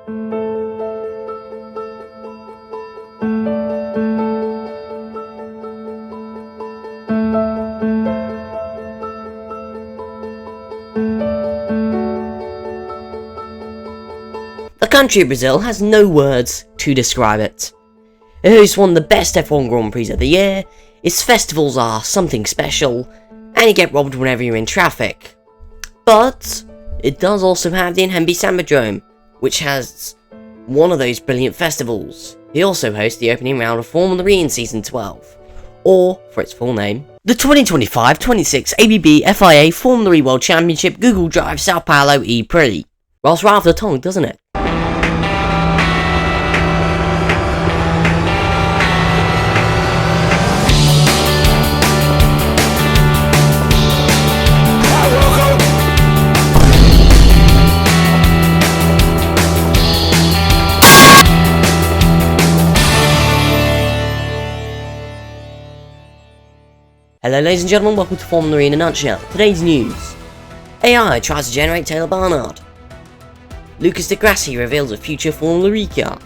The country of Brazil has no words to describe it. It hosts one of the best F1 Grand Prix of the year, its festivals are something special, and you get robbed whenever you're in traffic. But it does also have the Inhambi Sambadrome, which has one of those brilliant festivals. It also hosts the opening round of Formula E in Season 12, or, for its full name, the 2025-26 ABB FIA Formula E World Championship Google Drive Sao Paulo E Prix. Rolls right off the tongue, doesn't it? Hello ladies and gentlemen, welcome to Formula E in a nutshell. Today's news. AI tries to generate Taylor Barnard. Lucas Di Grassi reveals a future Formula E car.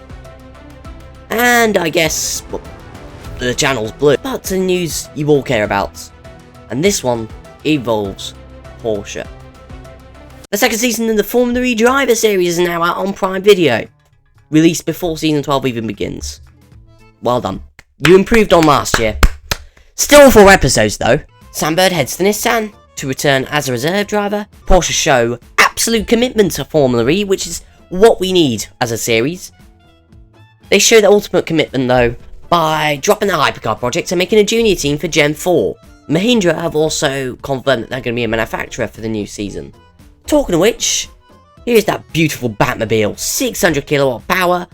And I guess, well, the channel's blue. But the news you all care about. And this one involves Porsche. The second season of the Formula E Driver Series is now out on Prime Video. Released before Season 12 even begins. Well done. You improved on last year. Still 4 episodes though. Sam Bird heads to Nissan to return as a reserve driver. Porsche show absolute commitment to Formula E, which is what we need as a series. They show their ultimate commitment though by dropping the hypercar project and making a junior team for Gen 4. Mahindra have also confirmed that they're going to be a manufacturer for the new season. Talking of which, here's that beautiful Batmobile, 600 kilowatt power,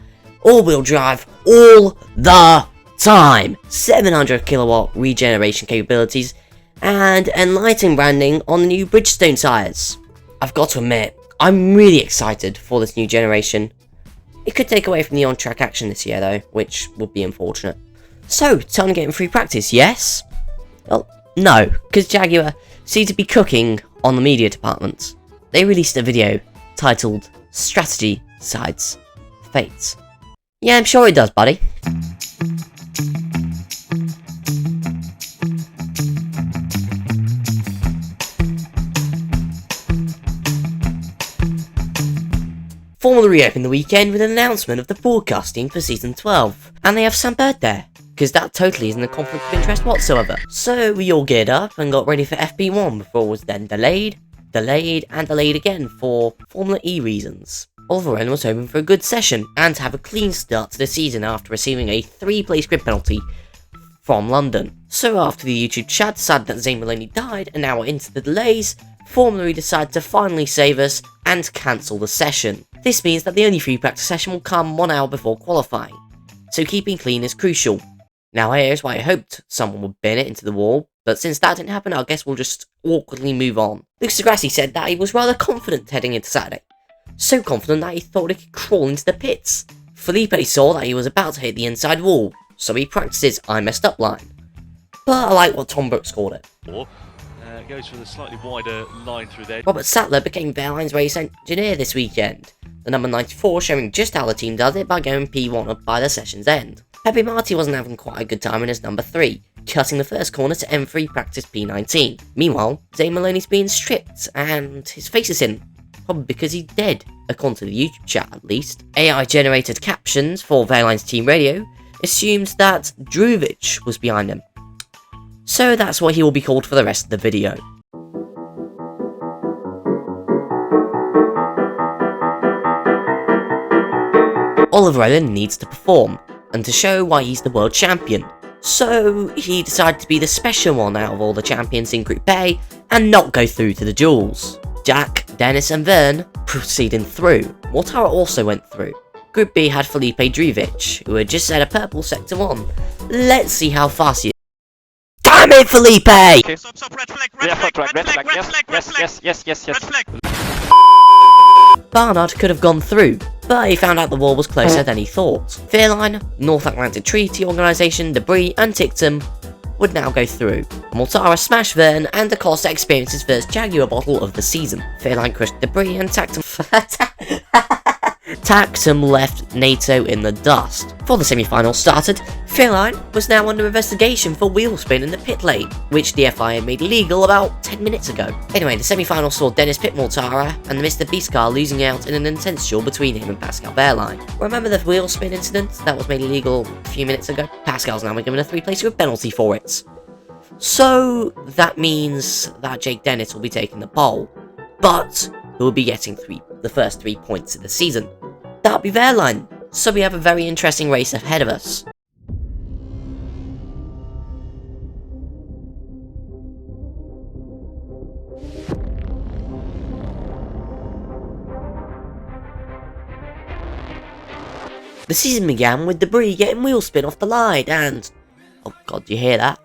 all-wheel drive, all the time, 700 kilowatt regeneration capabilities, and enlightening branding on the new Bridgestone tyres. I've got to admit, I'm really excited for this new generation. It could take away from the on-track action this year though, which would be unfortunate. So, time to get in free practice, yes? Well, no, because Jaguar seem to be cooking on the media department. They released a video titled Strategy Sides Fate. Yeah, I'm sure it does, buddy. Formula E opened the weekend with an announcement of the broadcasting for Season 12, and they have Sam Bird there, because that totally isn't a conflict of interest whatsoever. So we all geared up and got ready for FP1 before it was then delayed again for Formula E reasons. Oliver Renault was hoping for a good session, and to have a clean start to the season after receiving a 3-place grid penalty from London. So after the YouTube chat decided that Zayn Maloney died, an hour into the delays, Formula E decided to finally save us and cancel the session. This means that the only free practice session will come 1 hour before qualifying, so keeping clean is crucial. Now here's why I hoped someone would bin it into the wall, but since that didn't happen, I guess we'll just awkwardly move on. Lucas Di Grassi said that he was rather confident heading into Saturday. So confident that he thought he could crawl into the pits. Felipe saw that he was about to hit the inside wall, so he practiced his I messed up line. But I like what Tom Brooks called it. Goes for the slightly wider line through there. Robert Sattler became Fairline's race engineer this weekend. The number 94 showing just how the team does it by going P1 up by the session's end. Pepe Marti wasn't having quite a good time in his number 3, cutting the first corner to M3 practice P19. Meanwhile, Zayn Maloney's being stripped and his face is in, probably because he's dead, according to the YouTube chat at least. AI generated captions for Fairline's team radio assumes that Druvic was behind him. So that's what he will be called for the rest of the video. Oliver Owen needs to perform, and to show why he's the world champion. So he decided to be the special one out of all the champions in Group A, and not go through to the duels. Jack, Dennis and Vern proceeding through. Mortara also went through. Group B had Felipe Druvic, who had just set a purple sector 1. Let's see how fast he is. Damn it, Felipe! Okay. Stop, red flag, red flag. Yes. Barnard could have gone through, but he found out the wall was closer than he thought. Fairline, North Atlantic Treaty Organisation, Debris and Tictum would now go through. Mortara smashed Vern and Acosta experienced his first Jaguar bottle of the season. Fairline crushed Debris and Tactum attacked and left NATO in the dust. Before the semi-final started, Fairline was now under investigation for wheel spin in the pit lane, which the FIA made illegal about 10 minutes ago. Anyway, the semi-final saw Dennis pit Mortara and the Mr. Beast car losing out in an intense duel between him and Pascal Wehrlein. Remember the wheel spin incident that was made illegal a few minutes ago? Pascal's now been given a 3-place grid penalty for it. So that means that Jake Dennis will be taking the pole, but he will be getting the first 3 points of the season. That'll be Wehrlein, so we have a very interesting race ahead of us. The season began with Debris getting wheel spin off the line and... oh god, do you hear that?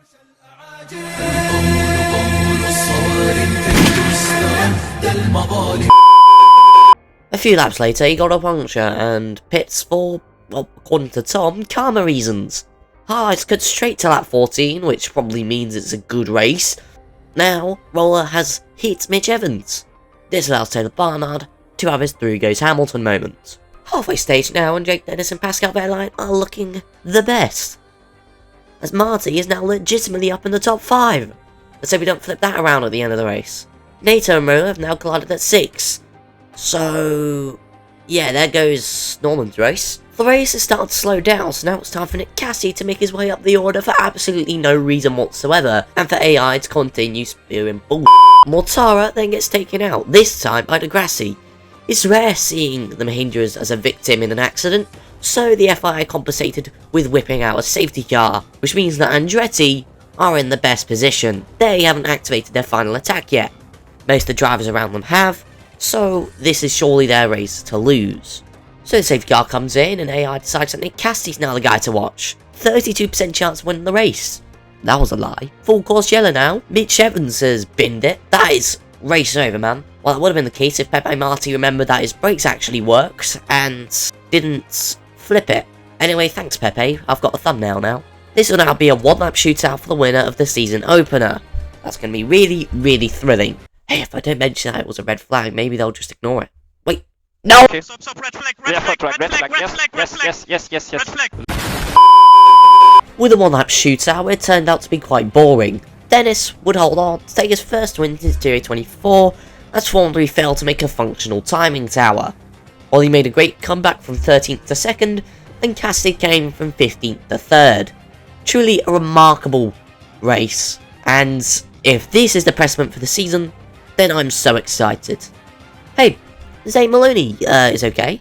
A few laps later, he got a puncture and pits for, well, according to Tom, karma reasons. Highlights cut straight to lap 14, which probably means it's a good race. Now, Roller has hit Mitch Evans. This allows Taylor Barnard to have his through goes Hamilton moment. Halfway stage now, and Jake Dennis and Pascal Wehrlein are looking the best, as Marty is now legitimately up in the top 5. Let's hope we don't flip that around at the end of the race. NATO and Roller have now collided at 6. So, yeah, there goes Norman's race. The race has started to slow down, so now it's time for Nick Cassidy to make his way up the order for absolutely no reason whatsoever, and for AI to continue spewing bull. Mortara then gets taken out, this time by Degrassi. It's rare seeing the Mahindras as a victim in an accident, so the FIA compensated with whipping out a safety car, which means that Andretti are in the best position. They haven't activated their final attack yet. Most of the drivers around them have, so this is surely their race to lose. So the safety car comes in and AI decides that Nick Cassidy's now the guy to watch. 32% chance of winning the race. That was a lie. Full course yellow now. Mitch Evans has binned it. That is race over, man. Well, that would have been the case if Pepe Marti remembered that his brakes actually worked and didn't flip it. Anyway, thanks Pepe, I've got a thumbnail now. This will now be a one-lap shootout for the winner of the season opener. That's going to be really, really thrilling. Hey, if I don't mention that it was a red flag, maybe they'll just ignore it. Wait, no! Okay. Stop, red flag, red flag, yes. Red flag. With a one-lap shootout, it turned out to be quite boring. Dennis would hold on to take his first win since 2024, as Formula failed to make a functional timing tower, while he made a great comeback from 13th to 2nd, and Cassidy came from 15th to 3rd. Truly a remarkable race, and if this is the precedent for the season, then I'm so excited. Hey, Zane Maloney is okay.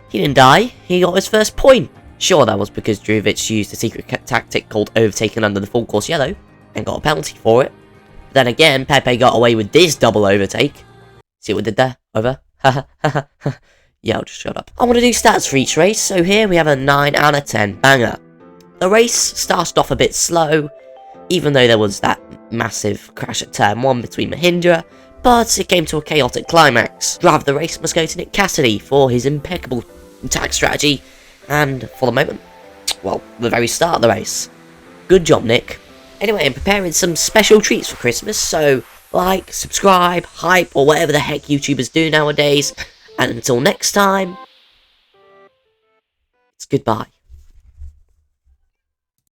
He didn't die, he got his first point. Sure, that was because Druovic used a secret tactic called overtaking under the full course yellow, and got a penalty for it. Then again, Pepe got away with this double overtake. See what we did there? Over? Yeah, I'll just shut up. I want to do stats for each race, so here we have a 9 out of 10 banger. The race started off a bit slow, even though there was that massive crash at turn 1 between Mahindra, but it came to a chaotic climax. Driver of the race must go to Nick Cassidy for his impeccable attack strategy, and for the moment, well, the very start of the race. Good job, Nick. Anyway, I'm preparing some special treats for Christmas, so like, subscribe, hype, or whatever the heck YouTubers do nowadays. And until next time, it's goodbye.